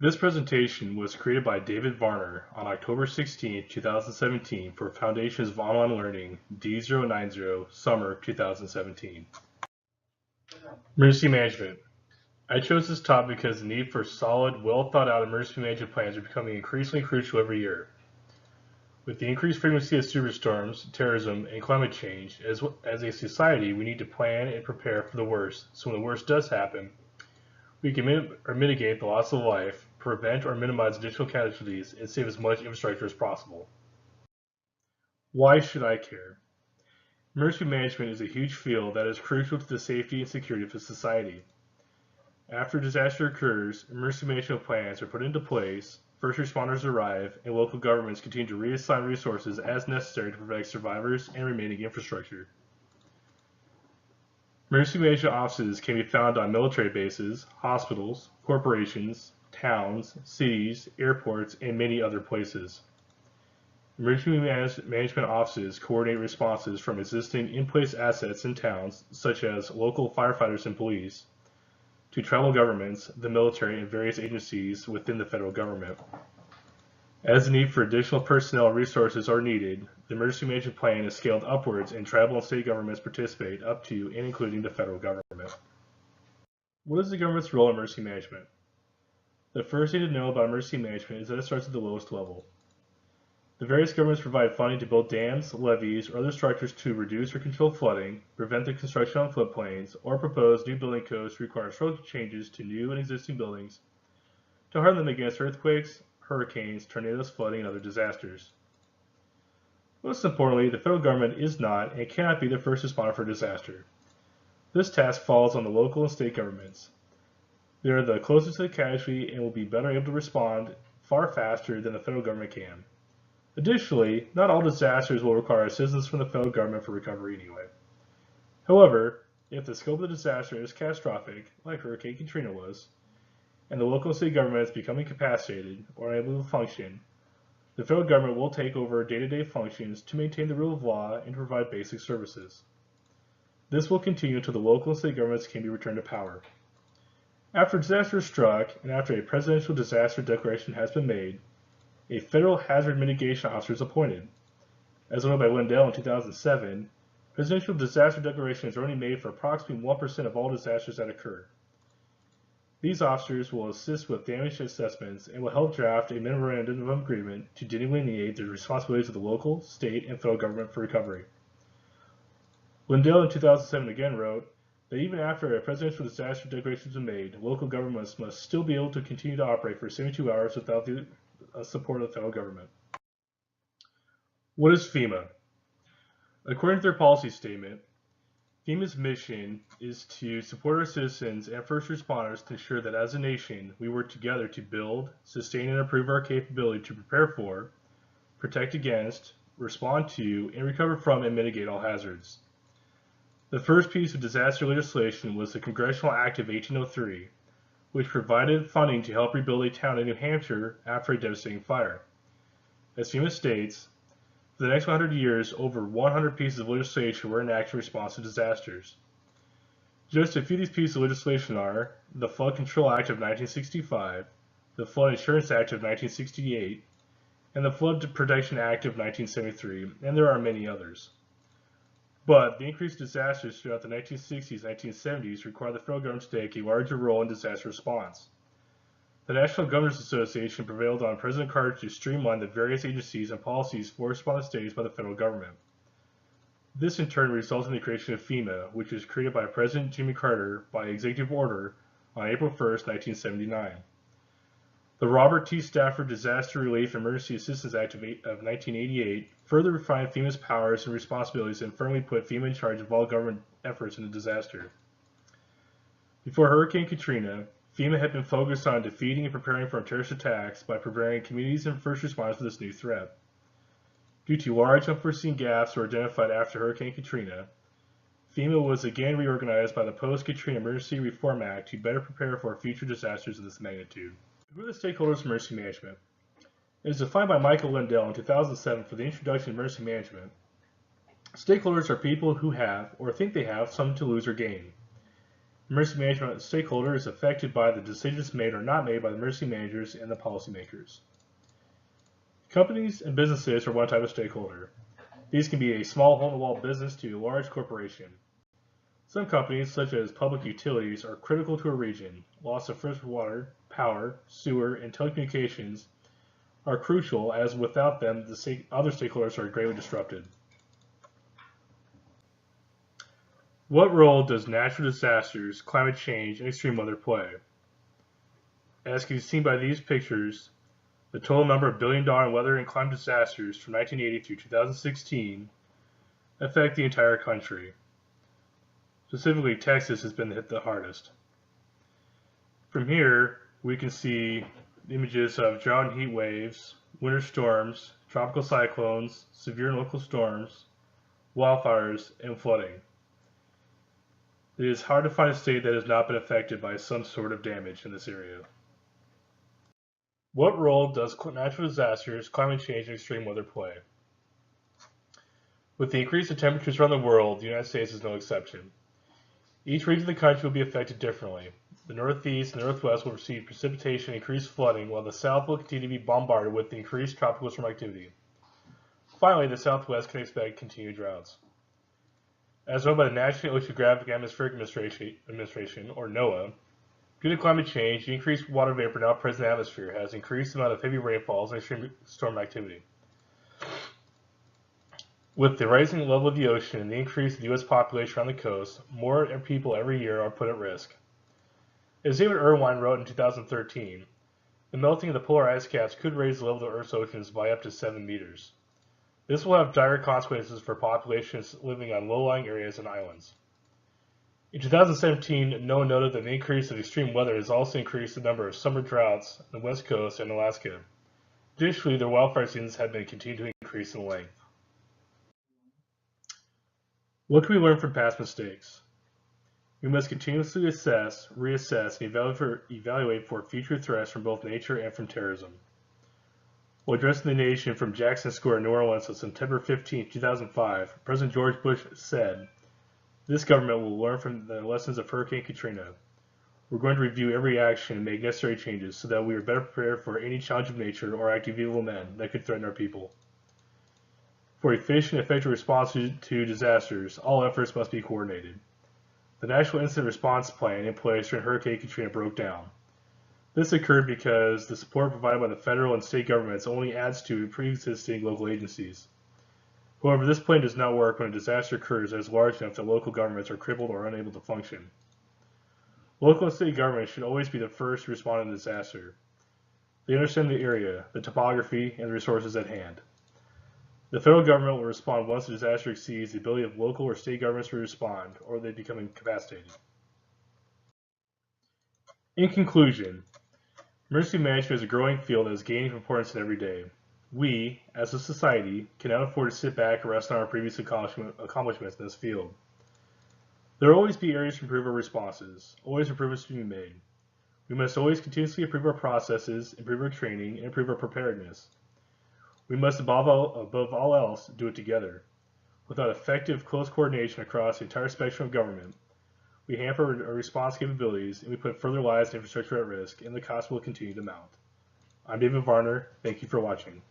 This presentation was created by David Varner on October 16, 2017 for Foundations of Online Learning D090 Summer 2017. Emergency Management. I chose this topic because the need for solid, well thought out emergency management plans are becoming increasingly crucial every year. With the increased frequency of superstorms, terrorism, and climate change, as a society, we need to plan and prepare for the worst, so when the worst does happen, we can mitigate the loss of life, prevent or minimize additional casualties, and save as much infrastructure as possible. Why should I care? Emergency management is a huge field that is crucial to the safety and security of the society. After a disaster occurs, emergency management plans are put into place, first responders arrive, and local governments continue to reassign resources as necessary to protect survivors and remaining infrastructure. Emergency management offices can be found on military bases, hospitals, corporations, towns, cities, airports, and many other places. Emergency management offices coordinate responses from existing in-place assets in towns, such as local firefighters and police, to tribal governments, the military, and various agencies within the federal government. As the need for additional personnel and resources are needed, the emergency management plan is scaled upwards and tribal and state governments participate up to and including the federal government. What is the government's role in emergency management? The first thing to know about emergency management is that it starts at the lowest level. The various governments provide funding to build dams, levees, or other structures to reduce or control flooding, prevent the construction on floodplains, or propose new building codes to require structural changes to new and existing buildings to harden them against earthquakes, hurricanes, tornadoes, flooding, and other disasters. Most importantly, the federal government is not and cannot be the first responder for a disaster. This task falls on the local and state governments. They are the closest to the casualty and will be better able to respond far faster than the federal government can. Additionally, not all disasters will require assistance from the federal government for recovery anyway. However, if the scope of the disaster is catastrophic, like Hurricane Katrina was, and the local and state government is becoming incapacitated or unable to function, the federal government will take over day-to-day functions to maintain the rule of law and provide basic services. This will continue until the local and state governments can be returned to power. After a disaster is struck and after a presidential disaster declaration has been made, a federal hazard mitigation officer is appointed. As noted by Lindell in 2007, presidential disaster declarations are only made for approximately 1% of all disasters that occur. These officers will assist with damage assessments and will help draft a memorandum of agreement to delineate the responsibilities of the local, state, and federal government for recovery. Lindell in 2007 again wrote that even after a presidential disaster declaration has been made, local governments must still be able to continue to operate for 72 hours without the support of the federal government. What is FEMA? According to their policy statement, FEMA's mission is to support our citizens and first responders to ensure that as a nation, we work together to build, sustain, and improve our capability to prepare for, protect against, respond to, and recover from and mitigate all hazards. The first piece of disaster legislation was the Congressional Act of 1803, which provided funding to help rebuild a town in New Hampshire after a devastating fire. As FEMA states, for the next 100 years, over 100 pieces of legislation were enacted in response to disasters. Just a few of these pieces of legislation are the Flood Control Act of 1965, the Flood Insurance Act of 1968, and the Flood Protection Act of 1973, and there are many others. But the increased disasters throughout the 1960s and 1970s required the federal government to take a larger role in disaster response. The National Governors Association prevailed on President Carter to streamline the various agencies and policies forced upon the states by the federal government. This in turn resulted in the creation of FEMA, which was created by President Jimmy Carter by executive order on April 1, 1979. The Robert T. Stafford Disaster Relief and Emergency Assistance Act of 1988 further refined FEMA's powers and responsibilities and firmly put FEMA in charge of all government efforts in a disaster. Before Hurricane Katrina, FEMA had been focused on defeating and preparing for terrorist attacks by preparing communities and first responders for this new threat. Due to large unforeseen gaps were identified after Hurricane Katrina, FEMA was again reorganized by the Post-Katrina Emergency Reform Act to better prepare for future disasters of this magnitude. Who are the stakeholders of emergency management? It is defined by Michael Lindell in 2007 for the introduction of emergency management. Stakeholders are people who have, or think they have, something to lose or gain. Emergency management stakeholder is affected by the decisions made or not made by the emergency managers and the policymakers. Companies and businesses are one type of stakeholder. These can be a small hole-in-the-wall business to a large corporation. Some companies, such as public utilities, are critical to a region. Loss of fresh water, power, sewer, and telecommunications are crucial, as without them, the other stakeholders are greatly disrupted. What role does natural disasters, climate change, and extreme weather play? As can be seen by these pictures, the total number of billion-dollar weather and climate disasters from 1980 through 2016 affect the entire country. Specifically, Texas has been hit the hardest. From here, we can see images of drought and heat waves, winter storms, tropical cyclones, severe and local storms, wildfires, and flooding. It is hard to find a state that has not been affected by some sort of damage in this area. What role does natural disasters, climate change, and extreme weather play? With the increase in temperatures around the world, the United States is no exception. Each region of the country will be affected differently. The Northeast and Northwest will receive precipitation and increased flooding, while the South will continue to be bombarded with the increased tropical storm activity. Finally, the Southwest can expect continued droughts. As known by the National Oceanographic Atmospheric Administration, or NOAA, due to climate change, the increased water vapor now present in the atmosphere has increased the amount of heavy rainfalls and extreme storm activity. With the rising level of the ocean and the increase of the U.S. population around the coast, more people every year are put at risk. As David Irwin wrote in 2013, the melting of the polar ice caps could raise the level of the Earth's oceans by up to 7 meters. This will have dire consequences for populations living on low-lying areas and islands. In 2017, NOAA noted that the increase of extreme weather has also increased the number of summer droughts on the West Coast and Alaska. Additionally, their wildfire seasons have been continuing to increase in length. What can we learn from past mistakes? We must continuously assess, reassess, and evaluate for future threats from both nature and from terrorism. While addressing the nation from Jackson Square in New Orleans on September 15, 2005, President George Bush said, "This government will learn from the lessons of Hurricane Katrina. We're going to review every action and make necessary changes so that we are better prepared for any challenge of nature or act of evil men that could threaten our people. For efficient and effective response to disasters, all efforts must be coordinated. The National Incident Response Plan in place during Hurricane Katrina broke down. This occurred because the support provided by the federal and state governments only adds to pre-existing local agencies. However, this plan does not work when a disaster occurs that is large enough that local governments are crippled or unable to function. Local and state governments should always be the first to respond to a disaster. They understand the area, the topography, and the resources at hand. The federal government will respond once the disaster exceeds the ability of local or state governments to respond, or they become incapacitated." In conclusion, emergency management is a growing field that is gaining importance every day. We, as a society, cannot afford to sit back and rest on our previous accomplishments in this field. There will always be areas to improve our responses, always improvements to be made. We must always continuously improve our processes, improve our training, and improve our preparedness. We must, above all else, do it together. Without effective, close coordination across the entire spectrum of government, we hamper our response capabilities and we put further lives and infrastructure at risk, and the cost will continue to mount. I'm David Varner. Thank you for watching.